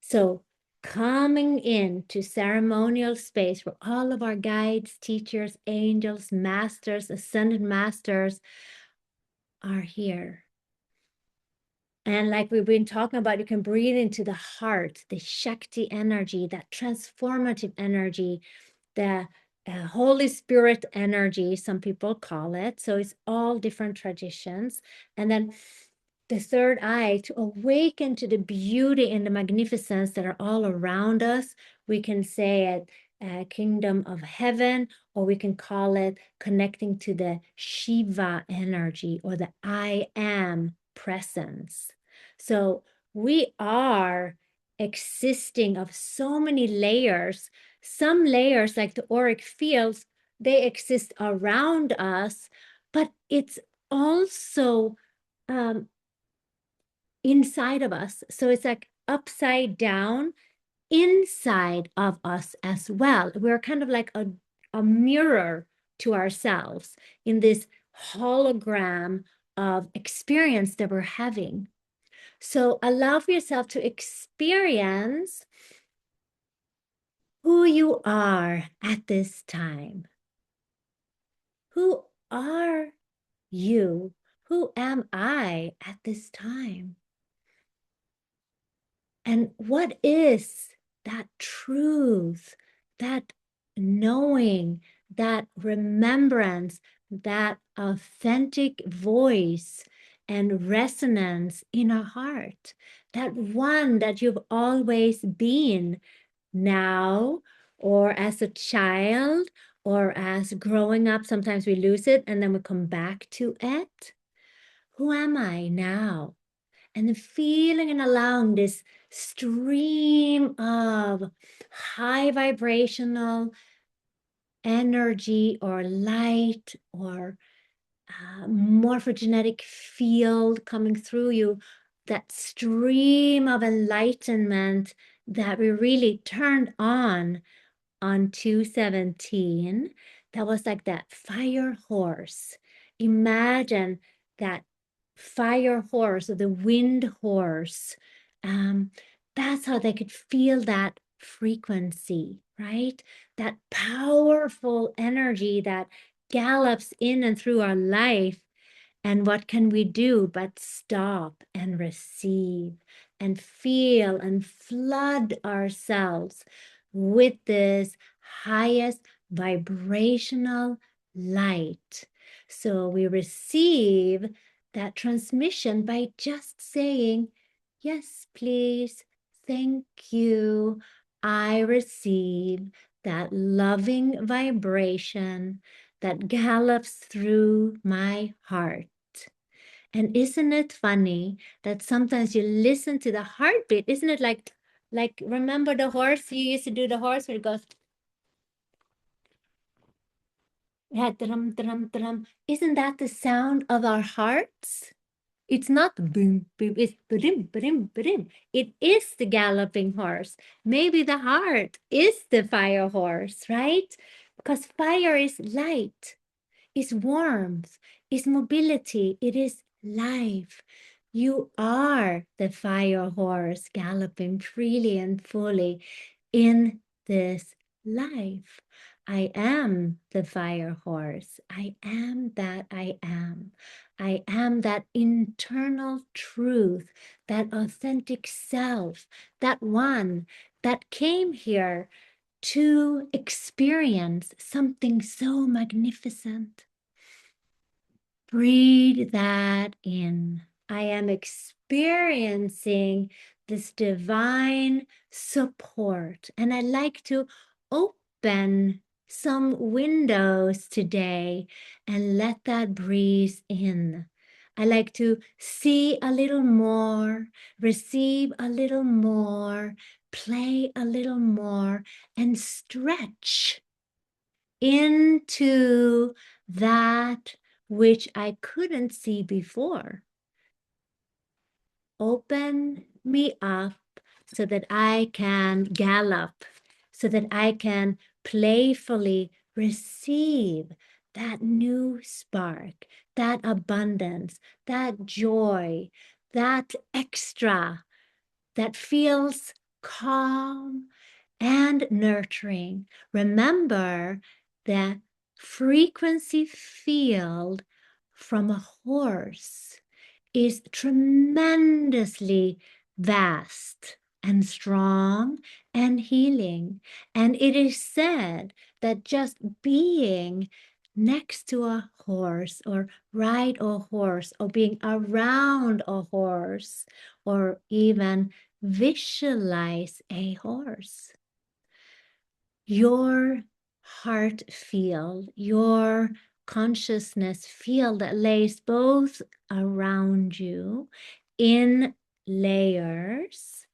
So coming into ceremonial space where all of our guides, teachers, angels, masters, ascended masters are here. And like we've been talking about, you can breathe into the heart, the Shakti energy, that transformative energy, the Holy Spirit energy, some people call it. So it's all different traditions. And then the third eye, to awaken to the beauty and the magnificence that are all around us. We can say it kingdom of heaven, or we can call it connecting to the Shiva energy or the I am presence. So we are existing of so many layers. Some layers, like the auric fields, they exist around us, but it's also inside of us. So it's like upside down inside of us as well. We're kind of like a mirror to ourselves in this hologram of experience that we're having. So allow for yourself to experience who you are at this time. Who are you? Who am I at this time? And what is that truth, that knowing, that remembrance, that authentic voice and resonance in our heart, that one that you've always been now, or as a child, or as growing up? Sometimes we lose it and then we come back to it. Who am I now? And the feeling and allowing this stream of high vibrational energy or light or morphogenetic field coming through you, that stream of enlightenment that we really turned on 217, that was like that fire horse. Imagine that fire horse or the wind horse. That's how they could feel that frequency, right? That powerful energy that gallops in and through our life. And what can we do but stop and receive and feel and flood ourselves with this highest vibrational light? So we receive that transmission by just saying, yes, please, thank you. I receive that loving vibration that gallops through my heart. And isn't it funny that sometimes you listen to the heartbeat? Isn't it like remember the horse? You used to do the horse where it goes, yeah, drum, drum, drum. Isn't that the sound of our hearts? It's not boom, boom, it's boom, boom, boom. It is the galloping horse. Maybe the heart is the fire horse, right? Because fire is light, is warmth, is mobility, it is life. You are the fire horse galloping freely and fully in this life. I am the fire horse. I am that I am. I am that internal truth, that authentic self, that one that came here to experience something so magnificent. Breathe that in. I am experiencing this divine support, and I like to open some windows today and let that breeze in. I like to see a little more, receive a little more, play a little more, and stretch into that which I couldn't see before. Open me up so that I can gallop, so that I can playfully receive that new spark, that abundance, that joy, that extra that feels calm, and nurturing. Remember the frequency field from a horse is tremendously vast and strong and healing. And it is said that just being next to a horse or ride a horse or being around a horse or even visualize a horse, your heart field, your consciousness field that lays both around you in layers,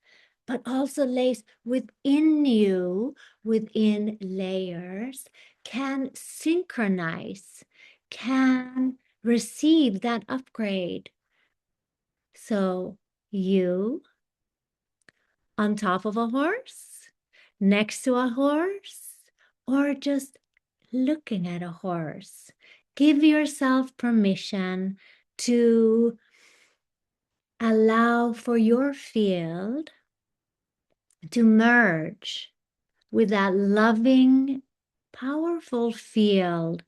but also lays within you, within layers, can synchronize, can receive that upgrade. So you on top of a horse, next to a horse, or just looking at a horse. Give yourself permission to allow for your field to merge with that loving, powerful field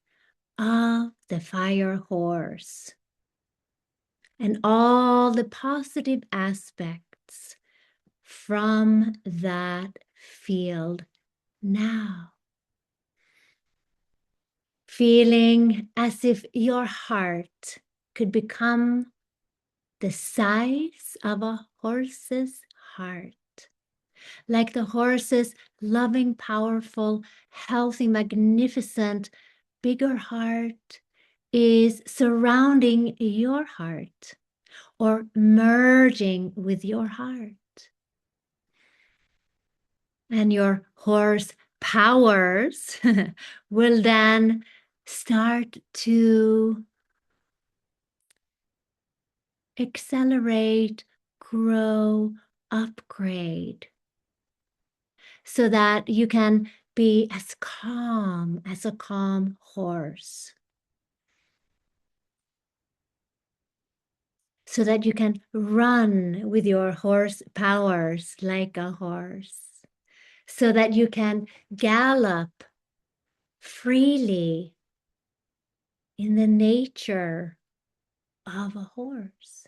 of the fire horse and all the positive aspects from that field now. Feeling as if your heart could become the size of a horse's heart. Like the horse's loving, powerful, healthy, magnificent, bigger heart is surrounding your heart or merging with your heart. And your horse powers will then start to accelerate, grow, upgrade, so that you can be as calm as a calm horse, so that you can run with your horse powers like a horse, so that you can gallop freely in the nature of a horse,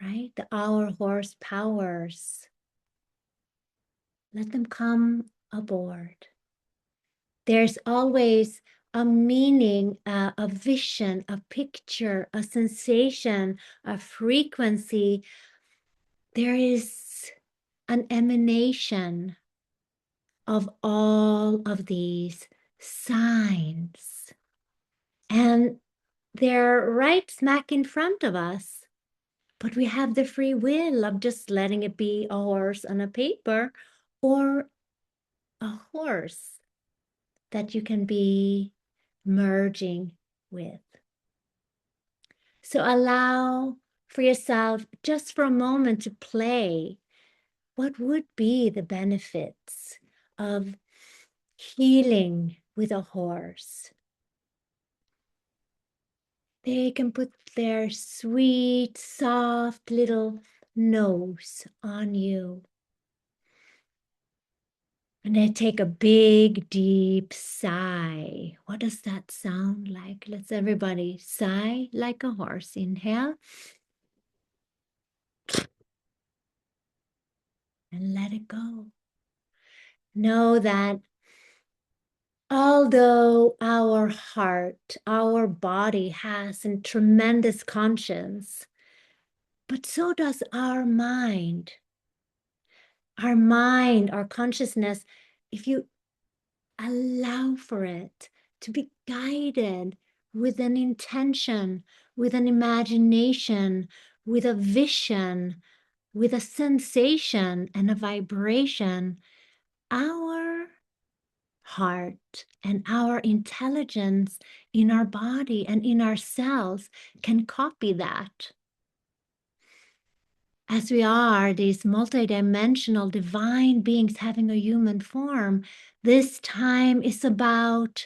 right? Our horse powers, let them come aboard. There's always a meaning, a vision, a picture, a sensation, a frequency. There is an emanation of all of these signs. And they're right smack in front of us. But we have the free will of just letting it be a horse on a paper or a horse that you can be merging with. So allow for yourself just for a moment to play. What would be the benefits of healing with a horse? They can put their sweet, soft little nose on you. And they take a big, deep sigh. What does that sound like? Let's everybody sigh like a horse. Inhale. And let it go. Know that although our heart, our body has a tremendous conscience, but so does our mind. Our mind, our consciousness, if you allow for it to be guided with an intention, with an imagination, with a vision, with a sensation and a vibration, our heart and our intelligence in our body and in our cells can copy that. As we are these multidimensional divine beings having a human form, this time is about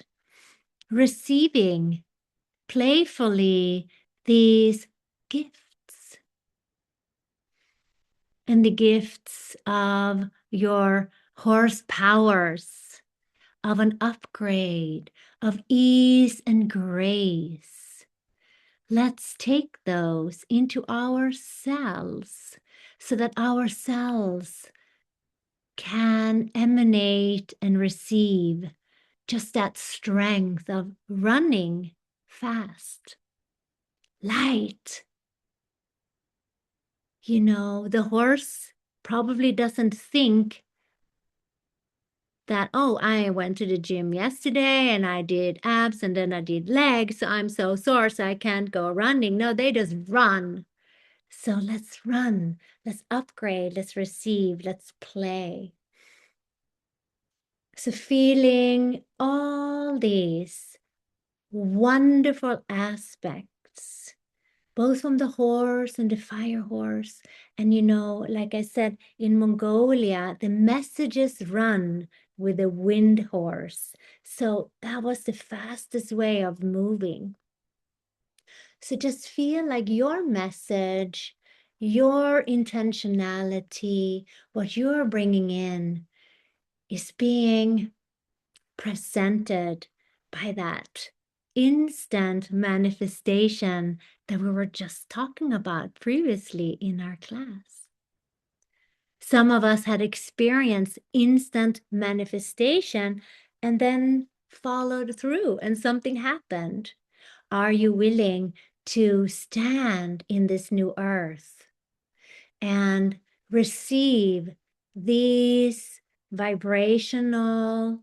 receiving playfully these gifts. and the gifts of your horse powers, of an upgrade, of ease and grace. Let's take those into our cells so that our cells can emanate and receive just that strength of running fast, light. You know, the horse probably doesn't think that, oh, I went to the gym yesterday and I did abs and then I did legs, so I'm so sore, so I can't go running. No, they just run. So let's run, let's upgrade, let's receive, let's play. So feeling all these wonderful aspects, both from the horse and the fire horse. And, you know, like I said, in Mongolia, the messages run with the wind horse. So that was the fastest way of moving. So just feel like your message, your intentionality, what you're bringing in is being presented by that instant manifestation that we were just talking about previously in our class. Some of us had experienced instant manifestation and then followed through and something happened. Are you willing to stand in this new earth and receive these vibrational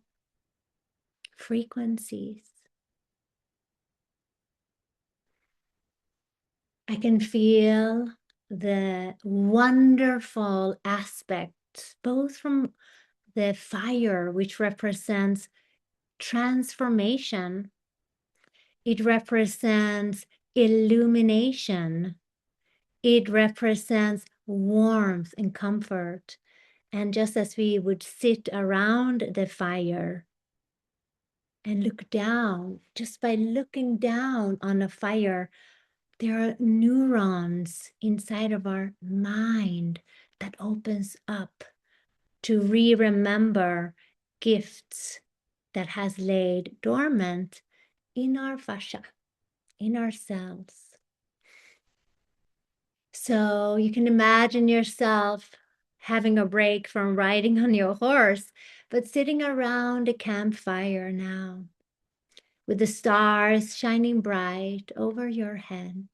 frequencies? I can feel the wonderful aspects, both from the fire, which represents transformation, it represents illumination, it represents warmth and comfort. And just as we would sit around the fire and look down, just by looking down on a fire, there are neurons inside of our mind that opens up to re-remember gifts that has laid dormant in our fascia, in our cells. So you can imagine yourself having a break from riding on your horse, but sitting around a campfire now, with the stars shining bright over your head,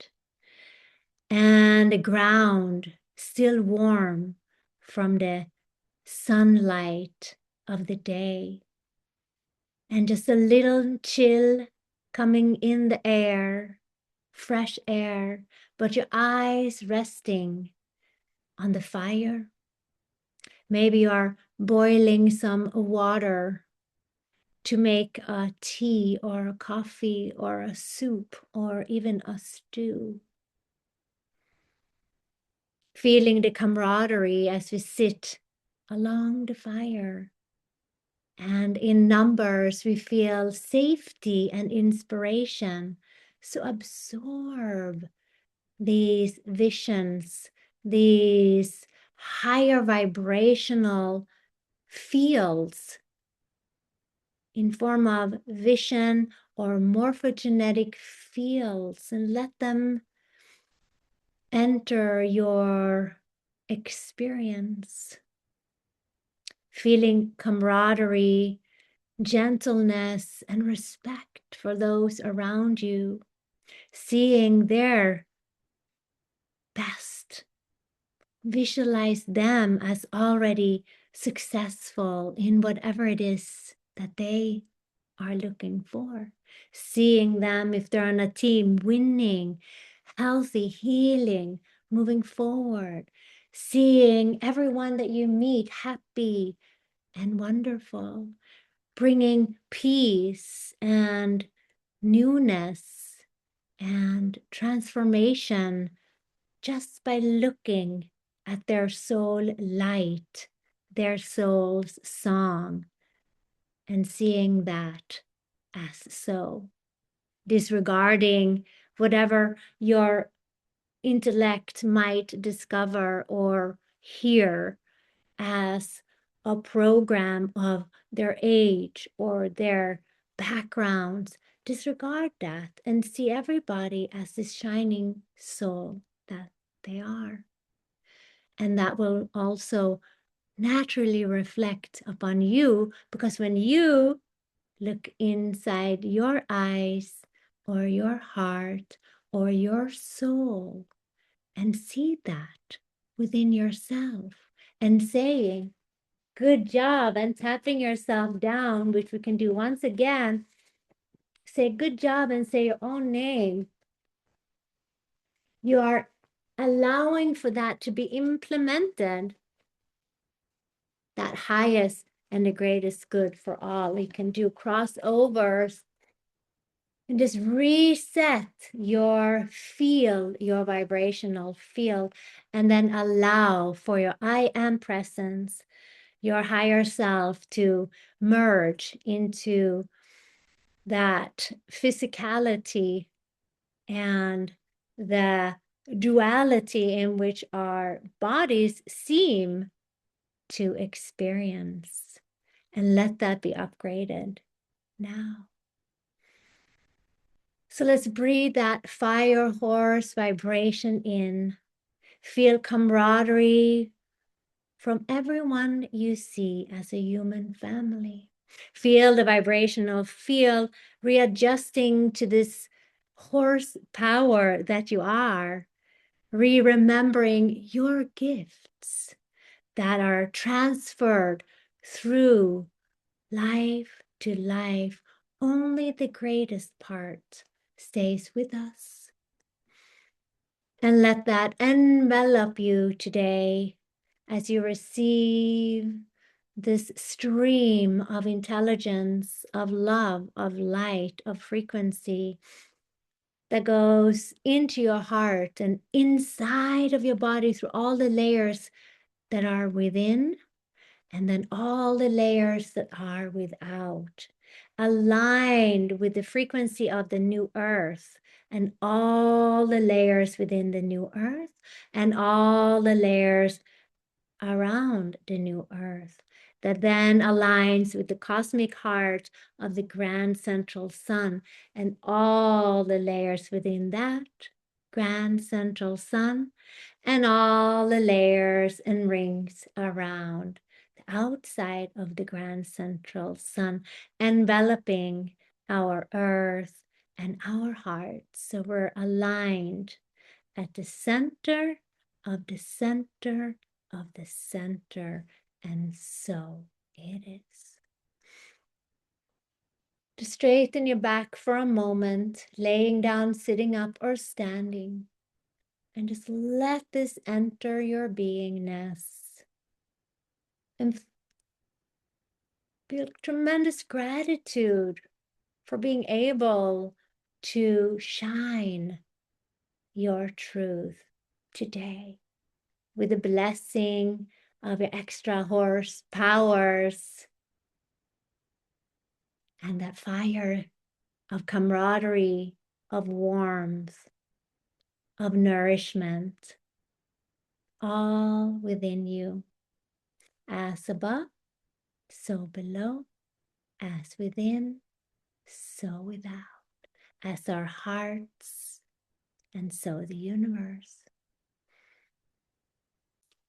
and the ground still warm from the sunlight of the day, and just a little chill coming in the air, fresh air, but your eyes resting on the fire. Maybe you are boiling some water to make a tea or a coffee or a soup or even a stew. Feeling the camaraderie as we sit along the fire. And in numbers, we feel safety and inspiration. So absorb these visions, these higher vibrational fields in form of vision or morphogenetic fields, and let them enter your experience. Feeling camaraderie, gentleness, and respect for those around you, seeing their best. Visualize them as already successful in whatever it is that they are looking for. Seeing them, if they're on a team, winning, healthy, healing, moving forward. Seeing everyone that you meet happy and wonderful, bringing peace and newness and transformation just by looking at their soul light, their soul's song, and seeing that as so. Disregarding whatever your intellect might discover or here as a program of their age or their backgrounds. Disregard that and see everybody as this shining soul that they are. And that will also naturally reflect upon you, because when you look inside your eyes or your heart or your soul and see that within yourself and saying, good job, and tapping yourself down, which we can do once again. Say good job and say your own name. You are allowing for that to be implemented, that highest and the greatest good for all. You can do crossovers and just reset your field, your vibrational field, and then allow for your I am presence, your higher self, to merge into that physicality and the duality in which our bodies seem to experience. And let that be upgraded now. So let's breathe that fire horse vibration in. Feel camaraderie from everyone you see as a human family. Feel the vibrational field readjusting to this horse power that you are, remembering your gifts that are transferred through life to life. Only the greatest part stays with us. And let that envelop you today as you receive this stream of intelligence, of love, of light, of frequency that goes into your heart and inside of your body through all the layers that are within, and then all the layers that are without, aligned with the frequency of the new earth and all the layers within the new earth and all the layers around the new earth, that then aligns with the cosmic heart of the grand central sun and all the layers within that grand central sun and all the layers and rings around the outside of the grand central sun, enveloping our earth and our hearts. So we're aligned at the center of the center of the center, and so it is. To straighten your back for a moment, laying down, sitting up, or standing, and just let this enter your beingness and feel tremendous gratitude for being able to shine your truth today with the blessing of your extra horse powers and that fire of camaraderie, of warmth, of nourishment, all within you. As above, so below, as within, so without, as our hearts, and so the universe.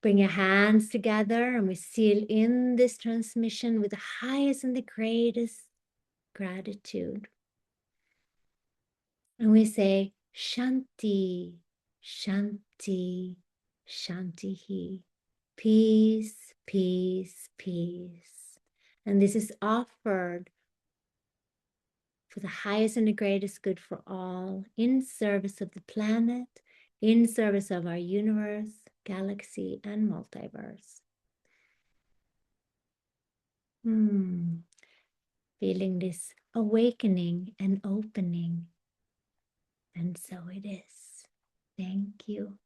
Bring your hands together and we seal in this transmission with the highest and the greatest gratitude. And we say, Shanti, Shanti, Shanti. Peace, peace, peace. And this is offered for the highest and the greatest good for all, in service of the planet, in service of our universe, galaxy, and multiverse. Feeling this awakening and opening. And so it is. Thank you.